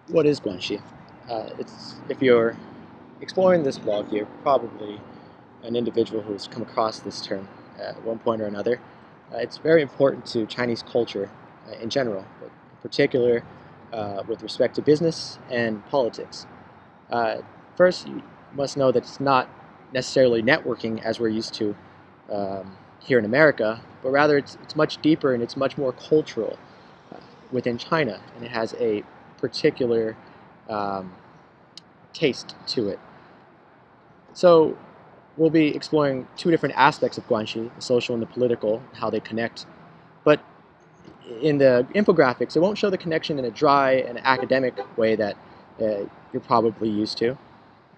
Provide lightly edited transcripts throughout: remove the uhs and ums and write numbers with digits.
What is Guanxi? If you're exploring this blog, you're probably an individual who's come across this term at one point or another. It's very important to Chinese culture in general, but in particular with respect to business and politics. Uh, First, you must know that it's not necessarily networking as we're used to here in America, but rather it's much deeper and it's much more cultural uh, within China, and it has a particular um, taste to it. So we'll be exploring two different aspects of Guanxi, the social and the political, how they connect. But in the infographics, it won't show the connection in a dry and academic way that you're probably used to.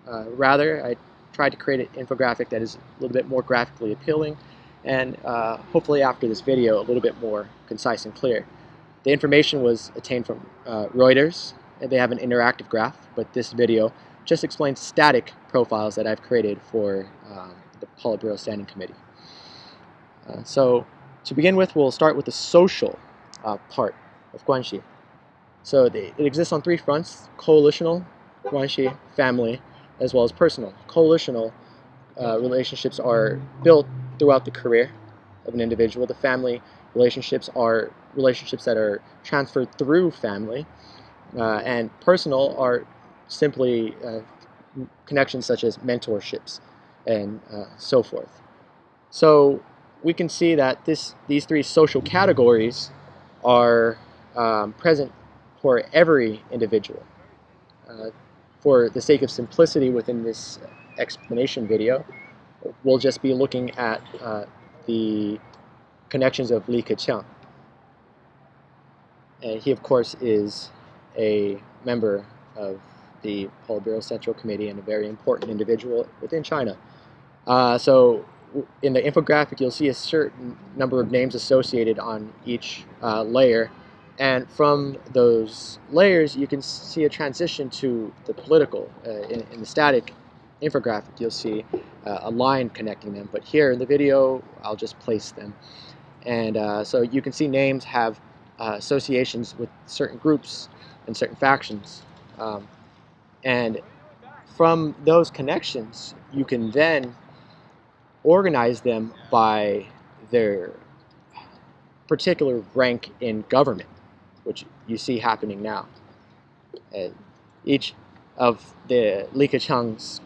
Rather, I tried to create an infographic that is a little bit more graphically appealing and hopefully after this video a little bit more concise and clear. The information was attained from Reuters, and they have an interactive graph, but this video just explains static profiles that I've created for the Politburo Standing Committee. So to begin with, we'll start with the social part of Guanxi. So it exists on three fronts: coalitional, Guanxi, family, as well as personal. Coalitional relationships are built throughout the career of an individual. The family relationships are relationships that are transferred through family, and personal are simply connections such as mentorships and so forth. So we can see that these three social categories are present for every individual. Uh, for the sake of simplicity within this explanation video, we'll just be looking at the connections of Li Keqiang. And he, of course, is a member of the Politburo Central Committee and a very important individual within China. So in the infographic, you'll see a certain number of names associated on each layer. And from those layers, you can see a transition to the political. In the static infographic, you'll see a line connecting them. But here in the video, I'll just place them. And so you can see names have associations with certain groups and certain factions. And from those connections, you can then organize them by their particular rank in government, which you see happening now. Each of the Li Keqiang's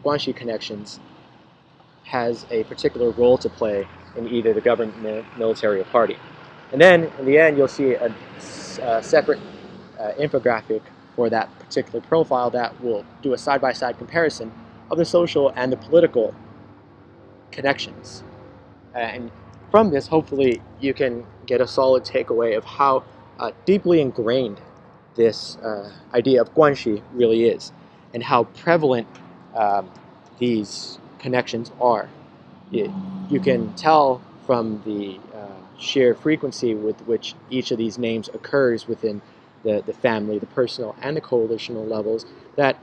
Guanxi connections has a particular role to play in either the government, military, or party. And then, in the end, you'll see a separate infographic for that particular profile that will do a side-by-side comparison of the social and the political connections. And from this, hopefully, you can get a solid takeaway of how deeply ingrained this idea of Guanxi really is, and how prevalent these connections are. You can tell from the sheer frequency with which each of these names occurs within the family, the personal, and the coalitional levels, that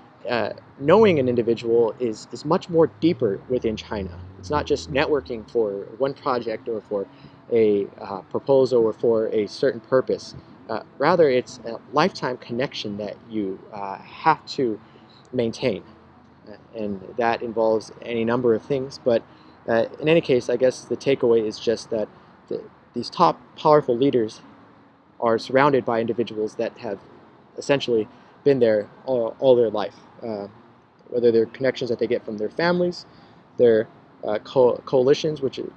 knowing an individual is much more deeper within China. It's not just networking for one project or for a proposal or for a certain purpose. Rather, it's a lifetime connection that you have to maintain. And that involves any number of things. But in any case, I guess the takeaway is just that these top powerful leaders are surrounded by individuals that have essentially been there all their life. Whether they're connections that they get from their families, their coalitions, which are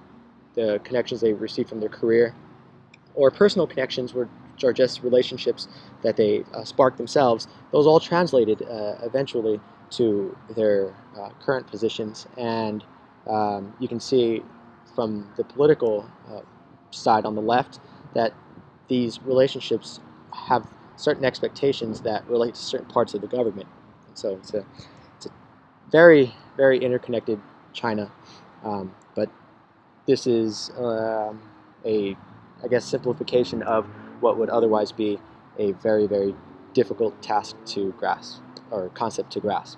the connections they receive from their career, or personal connections, which are just relationships that they spark themselves. Those all translated eventually to their current positions. And you can see from the political side on the left that these relationships have certain expectations that relate to certain parts of the government. And so it's a very, very interconnected China. But this is I guess, simplification of what would otherwise be a very, very difficult task to grasp, or concept to grasp.